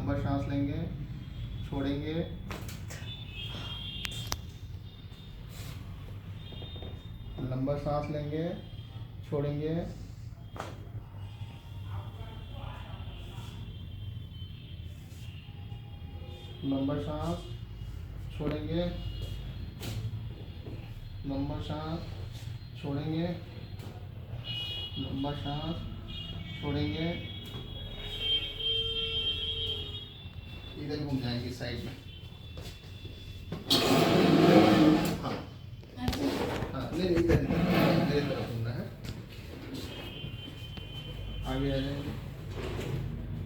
लंबा सांस लेंगे, छोड़ेंगे, लंबा सांस लेंगे, छोड़ेंगे, लंबा सांस, छोड़ेंगे, लंबा सांस, छोड़ेंगे, लंबा सांस, छोड़ेंगे, इधर घूम जाएंगे साइड में। हाँ हाँ, नहीं इधर मेरे तरफ घूमना है। आगे आ जाएंगे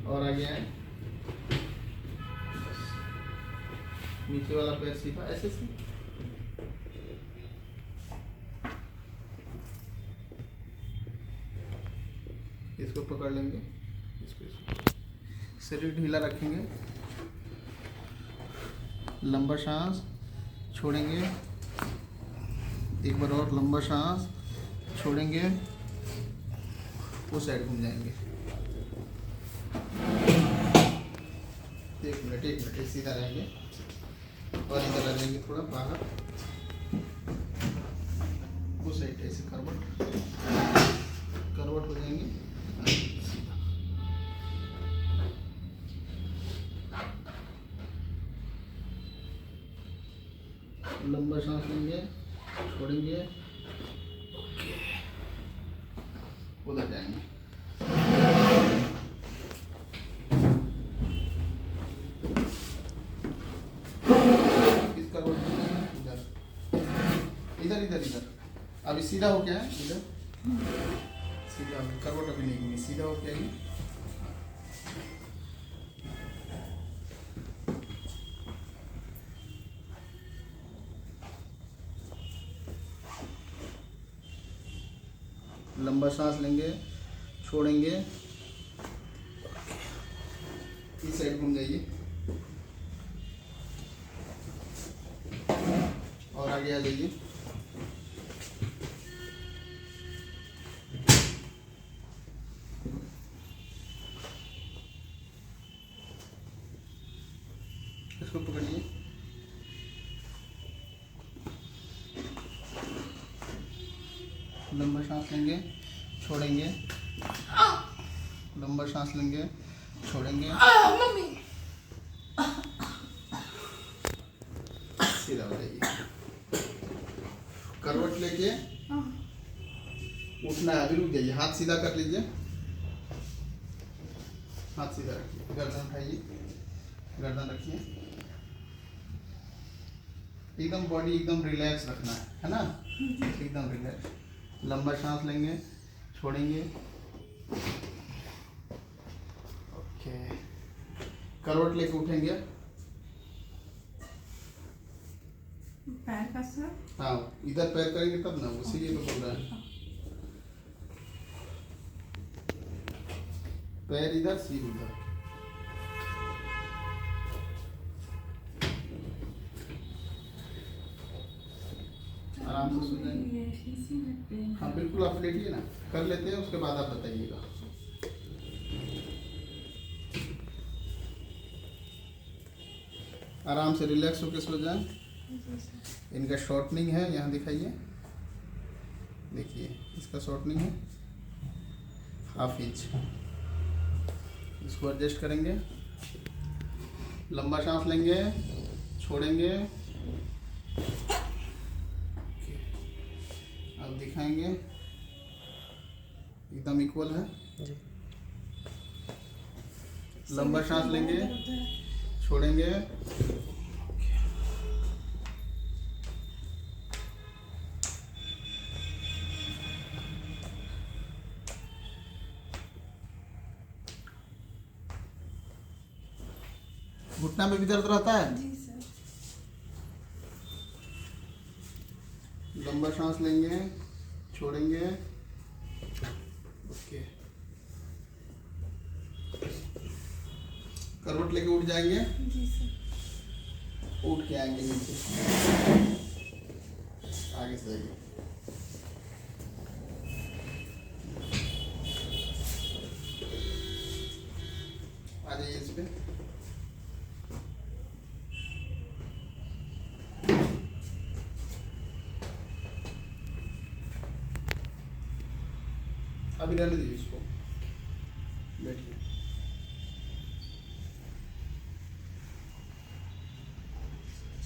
और आगे आए, नीचे वाला पैर सीधा ऐसे से, इसको पकड़ लेंगे, इसको शरीर ढीला रखेंगे, लंबा सांस, छोड़ेंगे, एक बार और लंबा सांस, छोड़ेंगे, उस साइड घूम जाएंगे। एक मिनट सीधा रहेंगे और इधर आ जाएंगे थोड़ा बाहर, उस साइड ऐसे करवट हो जाएंगे। लंबा सांस लेंगे, छोड़ेंगे, उधर जाएंगे। इस करवट इधर इधर इधर इधर, अभी सीधा हो गया है, इधर सीधा, करवट अभी नहीं घूमी, सीधा हो गया है। लंबा सांस लेंगे, छोड़ेंगे, इस साइड घूम जाइए और आगे आ जाइए। इसको पकड़िए, लंबा सांस लेंगे, छोड़ेंगे, लंबा सांस लेंगे, छोड़ेंगे, सीधा हो जाइए। करवट लेके उठना है, अभी रुक जाइए, हाथ सीधा कर लीजिए, हाथ सीधा रखिए, गर्दन उठाइए, गर्दन रखिए, एकदम बॉडी एकदम रिलैक्स रखना है ना, एकदम रिलैक्स। लंबा सांस लेंगे, छोड़ेंगे, ओके, करवट लेके उठेंगे, पैर का सर, हाँ इधर पैर करेंगे तब ना, उसीलिए तो बोल रहा है। पैर इधर, सिर उधर, आराम से सो जाएंगे। हाँ बिल्कुल, आप लेटिए ना, कर लेते हैं, उसके बाद आप बताइएगा। आराम से रिलैक्स होकर सो जाएं। इनका शॉर्टनिंग है, यहाँ दिखाइए, देखिए इसका शॉर्टनिंग है 1/2 इंच, इसको एडजस्ट करेंगे, लंबा सांस लेंगे, छोड़ेंगे, अब दिखाएंगे, एकदम इक्वल है। लंबा सांस लेंगे, छोड़ेंगे, घुटना में भी दर्द रहता है? जी सर। लंबा सांस लेंगे, छोड़ेंगे, ओके, करवट लेके उठ जाएंगे, जी सर। उठ के आएंगे नीचे, आगे से जाइए, आ जाइए इस पे, अभी रहने दीजिए इसको, बैठिए।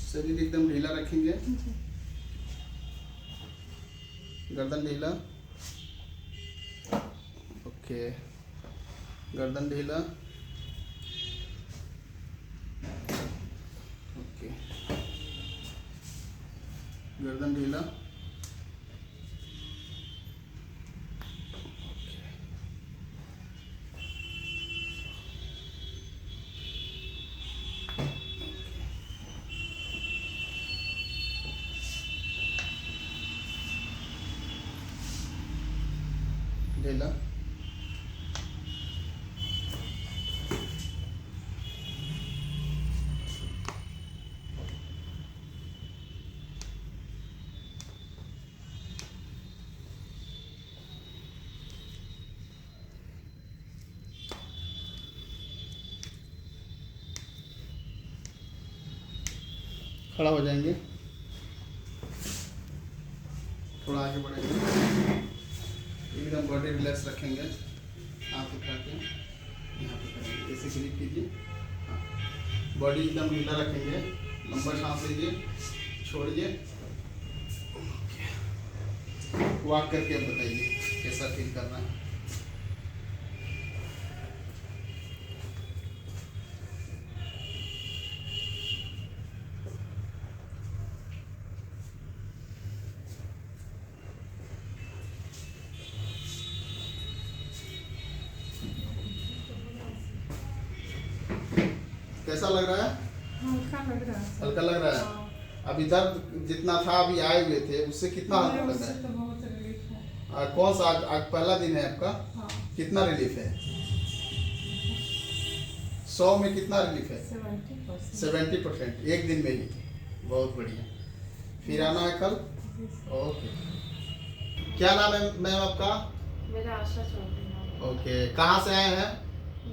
शरीर एकदम ढीला रखेंगे, गर्दन ढीला, ओके, गर्दन ढीला, ओके, गर्दन ढीला, ढीला, खड़ा हो जाएंगे, थोड़ा आगे बढ़ेंगे, एकदम बॉडी रिलैक्स रखेंगे, हाथ उठा के यहाँ पे करेंगे, ऐसे ग्रिप कीजिए, हाँ, बॉडी एकदम ढीला रखेंगे, लंबा सांस लीजिए, छोड़िए, वॉक करके अब बताइए कैसा फील करना है। कैसा लग रहा है? हल्का लग रहा है। हल्का लग रहा है? हाँ। अभी दर्द जितना था अभी आए हुए थे उससे कितना हल्का लग रहा उससे तो बहुत रिलीफ है। है? कौन सा आज पहला दिन है आपका? हाँ। कितना रिलीफ है? 100 में कितना रिलीफ है? 70%। 70%, एक दिन में ही। बहुत बढ़िया। फिर आना है कल? ओके। क्या नाम है मैम आपका? मेरा आशा चौधरी नाम है। ओके, कहाँ से आए हैं?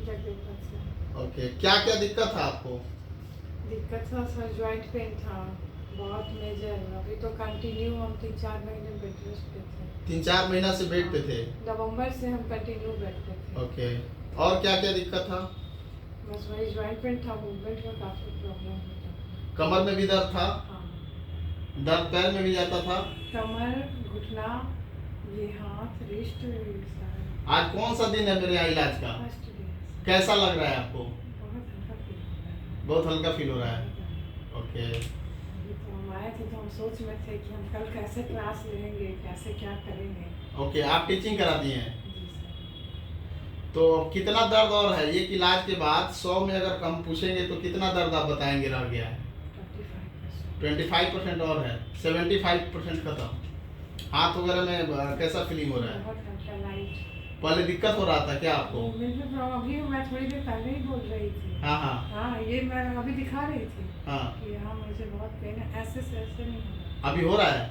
जगदीपपुर से। ओके, क्या क्या दिक्कत था आपको? दिक्कत था सर, जॉइंट पेन था बहुत मेजर। अभी तो कंटिन्यू हम 3-4 महीने बेड रेस्ट पे थे। 3-4 महीना से बेड पे थे? नवंबर से हम कंटिन्यू बेड पे थे। ओके, और क्या क्या दिक्कत था? बस वही जॉइंट पेन था, मूवमेंट में काफ़ी प्रॉब्लम होता था। कमर में भी दर्द था? हाँ, दर्द पैर में भी जाता था? कमर, घुटना, ये हाथ, रिस्ट, ये सारा। आज कौन सा दिन है मेरे यहाँ इलाज का? फर्स्ट डे कैसा लग रहा है आपको? बहुत हल्का फील हो रहा है। बहुत हल्का फील हो रहा है? ओके, अभी तो हम आए थे तो हम सोच में थे कि हम कल कैसे क्लास लेंगे, कैसे क्या करेंगे। ओके, आप टीचिंग कराती हैं? जी सर। तो कितना दर्द और है? ये इलाज के बाद 100 में अगर कम पूछेंगे तो कितना दर्द आप बताएंगे रह गया है? 25% और है, 75% खत्म। हाथ वगैरह में कैसा फीलिंग हो रहा है? बहुत हल्का लाइट। पहले दिक्कत हो रहा था क्या आपको? मुझे अभी मैं थोड़ी देर पहले ही बोल रही थी। हाँ हाँ हाँ, ये मैं अभी दिखा रही थी हाँ, कि हाँ मुझे बहुत पेन है। ऐसे से ऐसे नहीं हो रहा। अभी हो रहा है?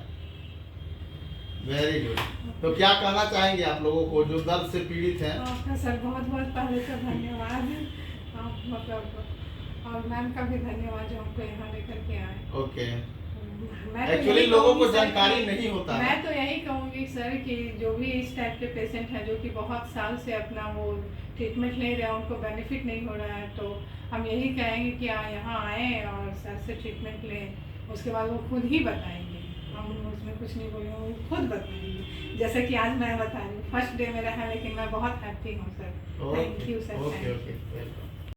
Very good. तो क्या कहना चाहेंगे आप लोगों को जो दर्द से पीड़ित हैं? आपका सर बहुत बहुत पहले तो धन्यवाद। आप मतलब और मैम का भी धन्यवाद जो हमको यहाँ लेकर के आए। ओके, मैं तो एक्चुअली यही लोगों को कहूँगी सर जानकारी कि- नहीं होता है। मैं तो यही कहूँगी सर कि जो भी इस टाइप के पेशेंट हैं जो कि बहुत साल से अपना वो ट्रीटमेंट ले रहे हैं, उनको बेनिफिट नहीं हो रहा है, तो हम यही कहेंगे कि यहाँ आएँ और सर से ट्रीटमेंट लें। उसके बाद वो खुद ही बताएंगे, हम उसमें कुछ नहीं बोलेंगे, वो खुद बताएंगे। जैसे कि आज मैं बता रही हूँ, फर्स्ट डे मेरा है लेकिन मैं बहुत हैप्पी हूँ sir. Thank you sir. Okay okay, welcome.